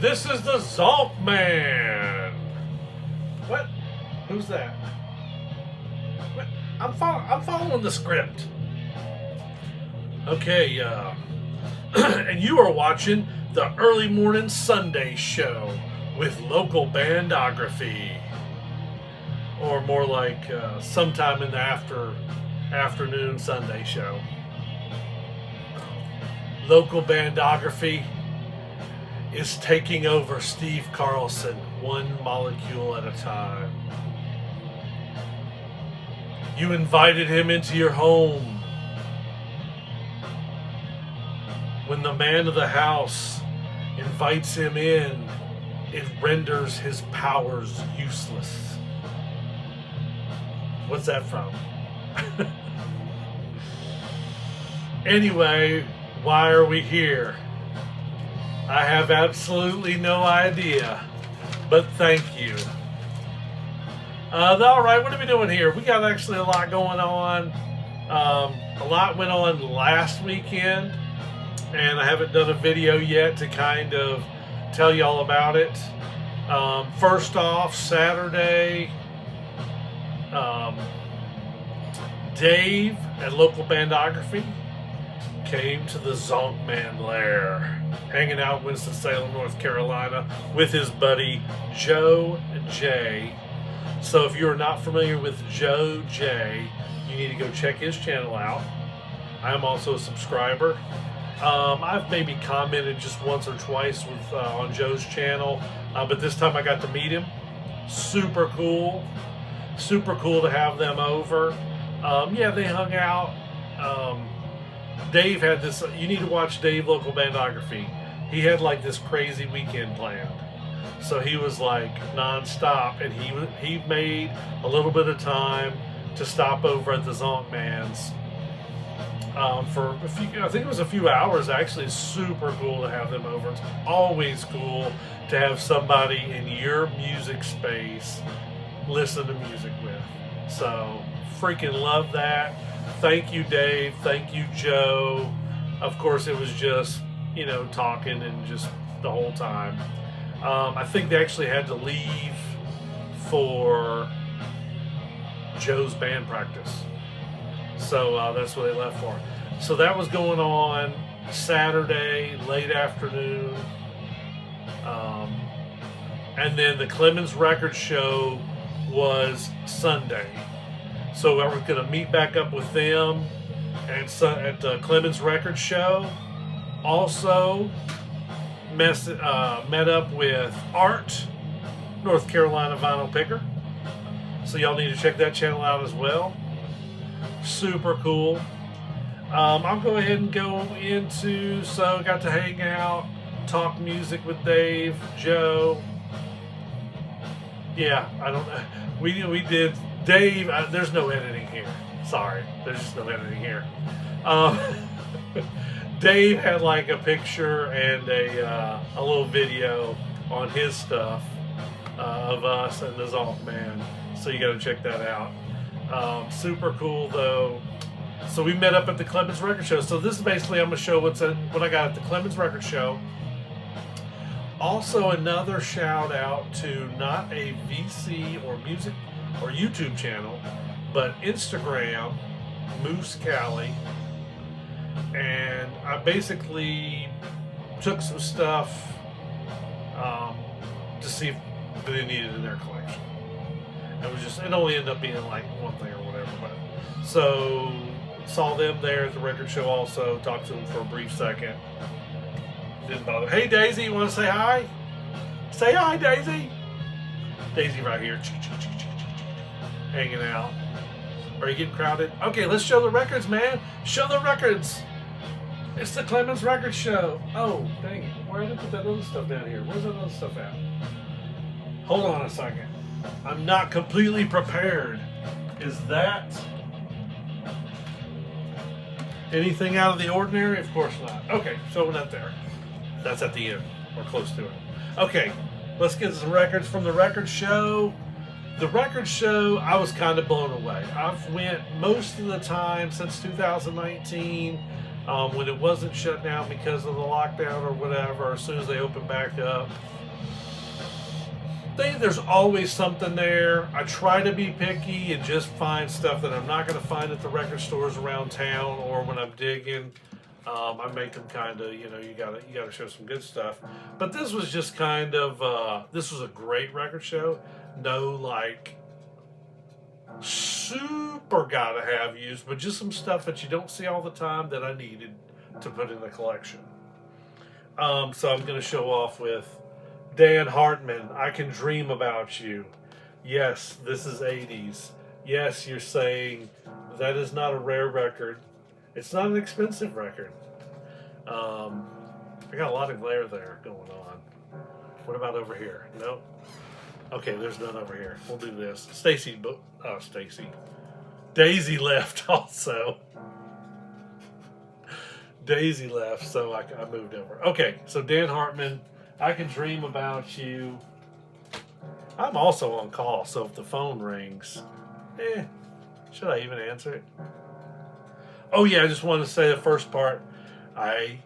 This is the Zonkman. What? Who's that? What? I'm following the script. Okay, and you are watching the Early Morning Sunday Show with Localbandography. Or more like sometime in the afternoon Sunday Show. Localbandography is taking over Steve Carlson one molecule at a time. You invited him into your home. When the man of the house invites him in, it renders his powers useless. What's that from? Anyway, why are we here? I have absolutely no idea, but thank you. All right, what are we doing here? We got actually a lot going on. A lot went on last weekend, and I haven't done a video yet to kind of tell you all about it. First off, Saturday, Dave at Localbandography came to the Zonkman lair, hanging out in Winston-Salem, North Carolina, with his buddy Joe J. So if you're not familiar with Joe J, you need to go check his channel out. I am also a subscriber. I've maybe commented just once or twice with on Joe's channel, but this time I got to meet him. Super cool. Super cool to have them over. Yeah, they hung out. Dave had this, you need to watch Dave Localbandography. He had like this crazy weekend planned. So he was like non-stop, and he made a little bit of time to stop over at the Zonkman's for a few, I think it was a few hours actually. Super cool to have them over. It's always cool to have somebody in your music space listen to music with. So freaking love that. Thank you, Dave. Thank you, Joe. Of course, it was just, you know, talking and just the whole time. I think they actually had to leave for Joe's band practice. So that's what they left for. So that was going on Saturday, late afternoon. And then the Clemmons record show was Sunday. So I was going to meet back up with them at the Clemmons record show. Also met up with Art, North Carolina vinyl picker. So y'all need to check that channel out as well. Super cool. I'll go ahead and go into, so got to hang out, talk music with Dave, Joe. Yeah, I don't know. We did, Dave, there's no editing here. Sorry, there's just no editing here. Dave had like a picture and a little video on his stuff of us and the Zonkman. So you got to check that out. Super cool though. So we met up at the Clemmons record show. So this is basically, I'm going to show what I got at the Clemmons record show. Also another shout out to not a VC or music or YouTube channel, but Instagram, Moose Cali. And I basically took some stuff to see if they needed in their collection. It only ended up being like one thing or whatever. But so saw them there at the record show also, talked to them for a brief second. Didn't bother. Hey Daisy, you want to say hi? Say hi, Daisy. Daisy right here. Hanging out. Are you getting crowded? Okay, let's show the records, man. Show the records. It's the Clemmons record show. Oh, dang it. Where did I put that other stuff down here? Where's that other stuff at? Hold on a second. I'm not completely prepared. Is that anything out of the ordinary? Of course not. Okay, showing that there. That's at the end, or close to it. Okay, let's get some records from the record show. The record show, I was kind of blown away. I've went most of the time since 2019 when it wasn't shut down because of the lockdown or whatever. As soon as they opened back up, there's always something there. I try to be picky and just find stuff that I'm not going to find at the record stores around town, or when I'm digging, I make them kind of, you gotta show some good stuff. But this was just kind of, this was a great record show. No, like, super gotta have use, but just some stuff that you don't see all the time that I needed to put in the collection. So I'm going to show off with Dan Hartman, I Can Dream About You. Yes, this is 80s. Yes, you're saying that is not a rare record. It's not an expensive record. I got a lot of glare there going on. What about over here? Nope. Okay, there's none over here. We'll do this. Stacy. Daisy left also. Daisy left, so I moved over. Okay, so Dan Hartman, I Can Dream About You. I'm also on call, so if the phone rings, should I even answer it? Oh yeah, I just wanted to say the first part, I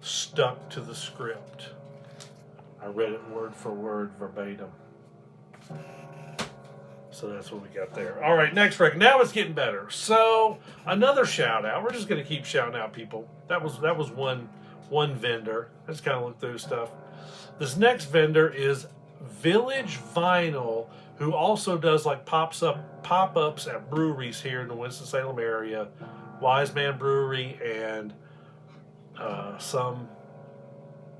stuck to the script. I read it word for word, verbatim. So that's what we got there. All right, next record. Now it's getting better. So another shout out. We're just going to keep shouting out people. That was one vendor. I just kind of looked through stuff. This next vendor is Village Vinyl, who also does like pop-ups at breweries here in the Winston-Salem area. Wise Man Brewery and some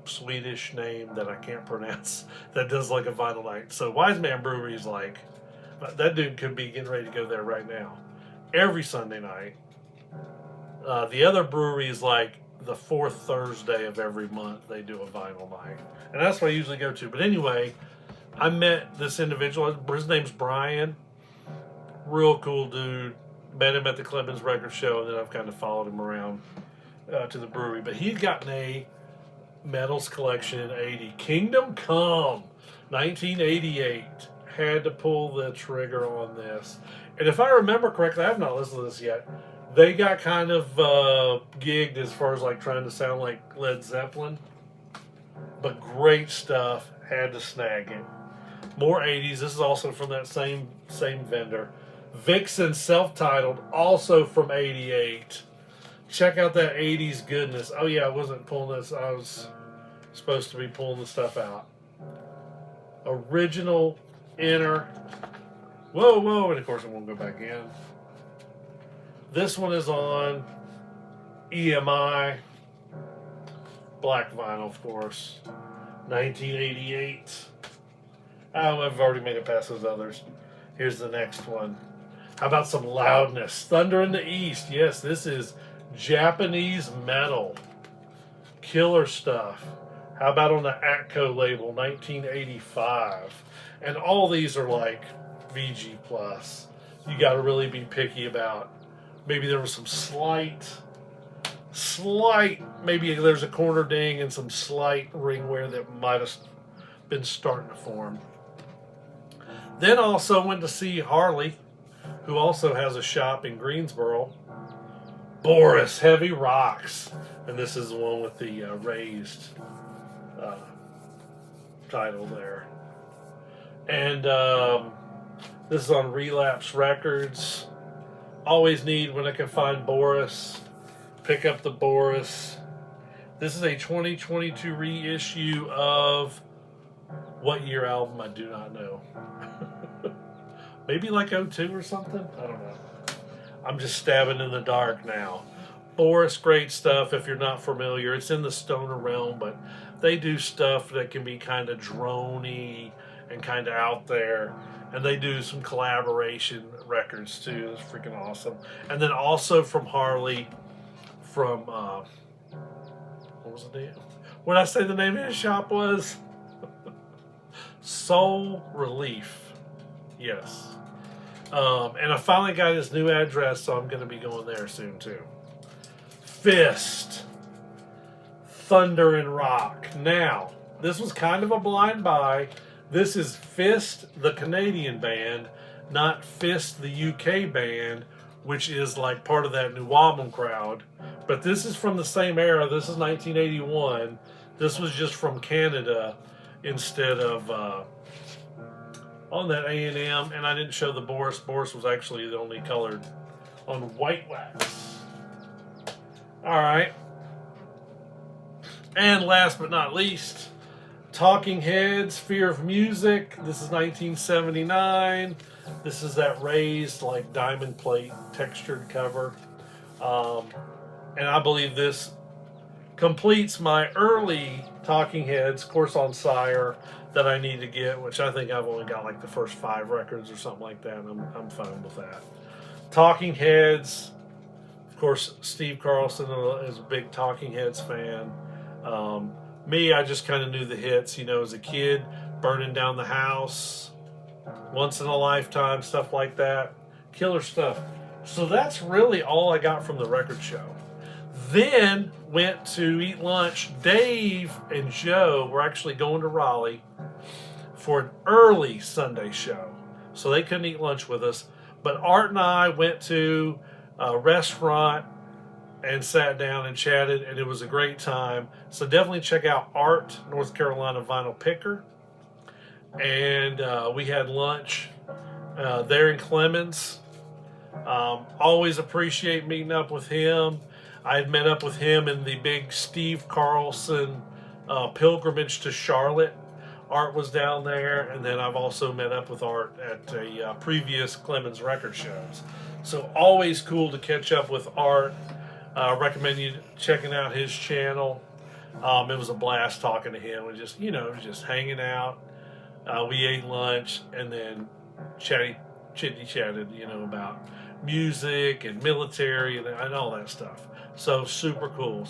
Swedish name that I can't pronounce that does like a vinyl night. So Wise Man Brewery is like, that dude could be getting ready to go there right now. Every Sunday night. The other brewery is like the fourth Thursday of every month they do a vinyl night. And that's what I usually go to. But anyway, I met this individual. His name's Brian. Real cool dude. Met him at the Clemmons record show, and then I've kind of followed him around to the brewery. But he'd gotten a metals collection in 80. Kingdom Come, 1988. Had to pull the trigger on this. And if I remember correctly, I have not listened to this yet, they got kind of gigged as far as like trying to sound like Led Zeppelin. But great stuff. Had to snag it. More 80s. This is also from that same vendor. Vixen, self-titled, also from 88. Check out that 80s goodness. Oh yeah, I wasn't pulling this. I was supposed to be pulling the stuff out. Original inner. Whoa, and of course it won't go back in. This one is on EMI. Black vinyl, of course. 1988. Oh, I've already made it past those others. Here's the next one. How about some loudness? Thunder in the East. Yes, this is Japanese metal. Killer stuff. How about on the Atco label, 1985? And all these are like VG+. You got to really be picky about. Maybe there was some slight, maybe there's a corner ding and some slight ring wear that might have been starting to form. Then also went to see Harley, who also has a shop in Greensboro. Boris, Heavy Rocks. And this is the one with the raised title there. And this is on Relapse Records. Always need when I can find Boris. Pick up the Boris. This is a 2022 reissue of what year album? I do not know. Maybe like 02 or something? I don't know. I'm just stabbing in the dark now. Boris, great stuff if you're not familiar. It's in the stoner realm, but they do stuff that can be kind of drony and kind of out there. And they do some collaboration records too. It's freaking awesome. And then also from Harley, from, what was the name? What did I say the name of his shop was? Soul Relief. Yes. And I finally got his new address, so I'm going to be going there soon too. Fist. Thunder and Rock. Now, this was kind of a blind buy. This is Fist, the Canadian band, not Fist, the UK band, which is like part of that New Album crowd, But this is from the same era. This is 1981. This was just from Canada instead of on that A&M. And I didn't show the Boris. Boris was actually the only colored on white wax. All right. And last but not least, Talking Heads, Fear of Music. This is 1979. This is that raised, like, diamond plate textured cover. And I believe this completes my early Talking Heads, Course on Sire, that I need to get, which I think I've only got like the first 5 records or something like that. And I'm fine with that. Talking Heads, of course, Steve Carlson is a big Talking Heads fan. Me, I just kind of knew the hits, you know, as a kid, Burning Down the House, Once in a Lifetime, stuff like that. Killer stuff. So that's really all I got from the record show. Then went to eat lunch. Dave and Joe were actually going to Raleigh for an early Sunday show. So they couldn't eat lunch with us. But Art and I went to a restaurant and sat down and chatted, and it was a great time. So definitely check out Art, North Carolina Vinyl Picker. And we had lunch there in Clemmons. Always appreciate meeting up with him. I had met up with him in the big Steve Carlson pilgrimage to Charlotte. Art was down there, and then I've also met up with Art at a previous Clemmons record shows. So always cool to catch up with Art. Recommend you checking out his channel. It was a blast talking to him. We just, you know, just hanging out. We ate lunch and then chitty-chatted, you know, about music and military and all that stuff. So super cool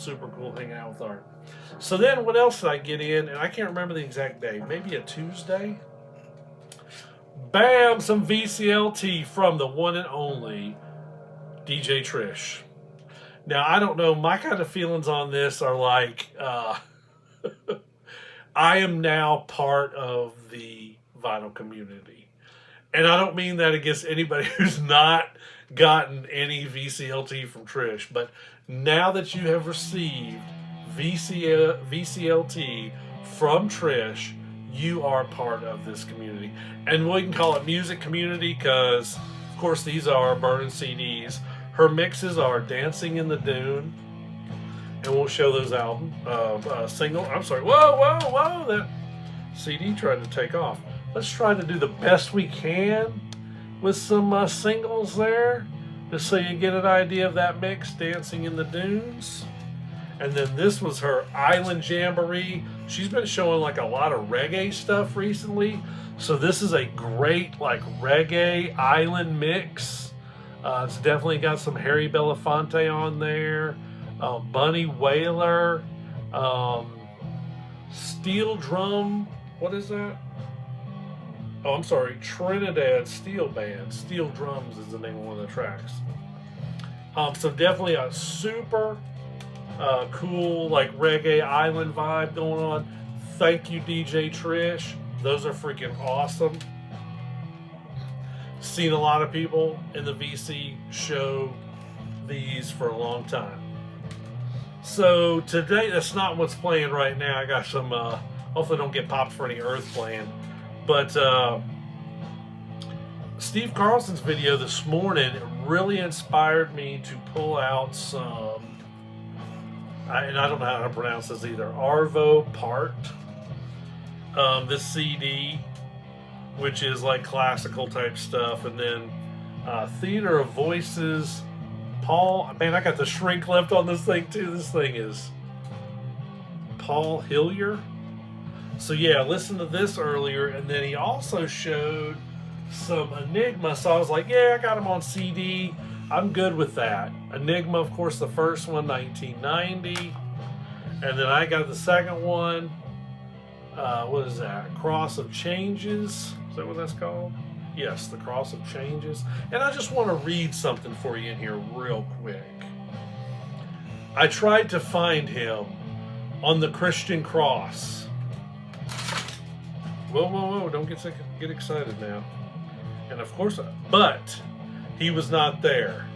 hanging out with Art. So then what else did I get in? And I can't remember the exact day. Maybe a Tuesday? Bam! Some VCLT from the one and only DJ Trish. Now, I don't know. My kind of feelings on this are like, I am now part of the vinyl community. And I don't mean that against anybody who's not gotten any VCLT from Trish. But now that you have received VCLT from Trish, you are part of this community. And we can call it music community because, of course, these are burning CDs. Her mixes are Dancing in the Dune, and we'll show those album single. I'm sorry, whoa, that CD tried to take off. Let's try to do the best we can with some singles there, just so you get an idea of that mix, Dancing in the Dunes. And then this was her Island Jamboree. She's been showing like a lot of reggae stuff recently, so this is a great like reggae island mix. It's definitely got some Harry Belafonte on there, Bunny Wailer, Steel Drum. What is that? Oh, I'm sorry, Trinidad Steel Band. Steel Drums is the name of one of the tracks. So definitely a super cool like reggae island vibe going on. Thank you, DJ Trish. Those are freaking awesome. Seen a lot of people in the VC show these for a long time. So today, that's not what's playing right now. I got some, hopefully don't get popped for any Earth playing. But Steve Carlson's video this morning really inspired me to pull out some, and I don't know how to pronounce this either, Arvo Part. This CD, which is like classical type stuff, and then Theater of Voices. Paul, man, I got the shrink left on this thing too. This thing is Paul Hillier. So yeah, listen to this earlier, and then he also showed some Enigma. So I was like, yeah, I got him on CD. I'm good with that. Enigma, of course, the first one, 1990, and then I got the second one. What is that? Cross of Changes. Is that what that's called? Yes, the Cross of Changes. And I just want to read something for you in here real quick. I tried to find him on the Christian cross. Whoa, don't get excited now. And of course, but he was not there.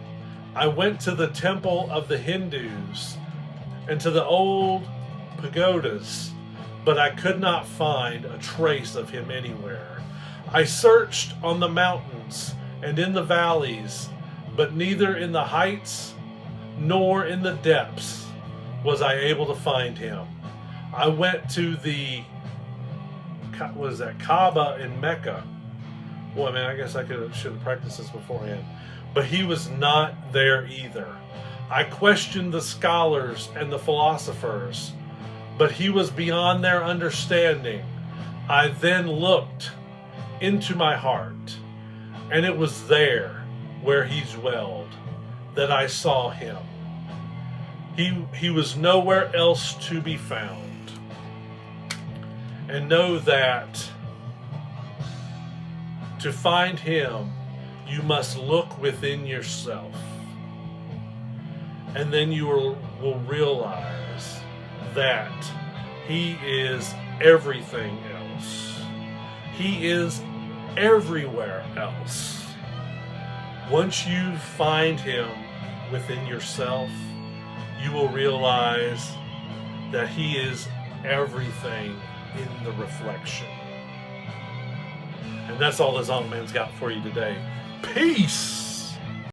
I went to the temple of the Hindus and to the old pagodas, but I could not find a trace of him anywhere. I searched on the mountains and in the valleys, but neither in the heights nor in the depths was I able to find him. I went to the, Kaaba in Mecca. Boy, man, I guess should have practiced this beforehand. But he was not there either. I questioned the scholars and the philosophers, but he was beyond their understanding. I then looked into my heart, and it was there where he dwelled that I saw him. He was nowhere else to be found. And know that to find him, you must look within yourself. And then you will realize that he is everything else. He is everywhere else. Once you find him within yourself, you will realize that he is everything in the reflection. And that's all the Zonkman's got for you today. Peace!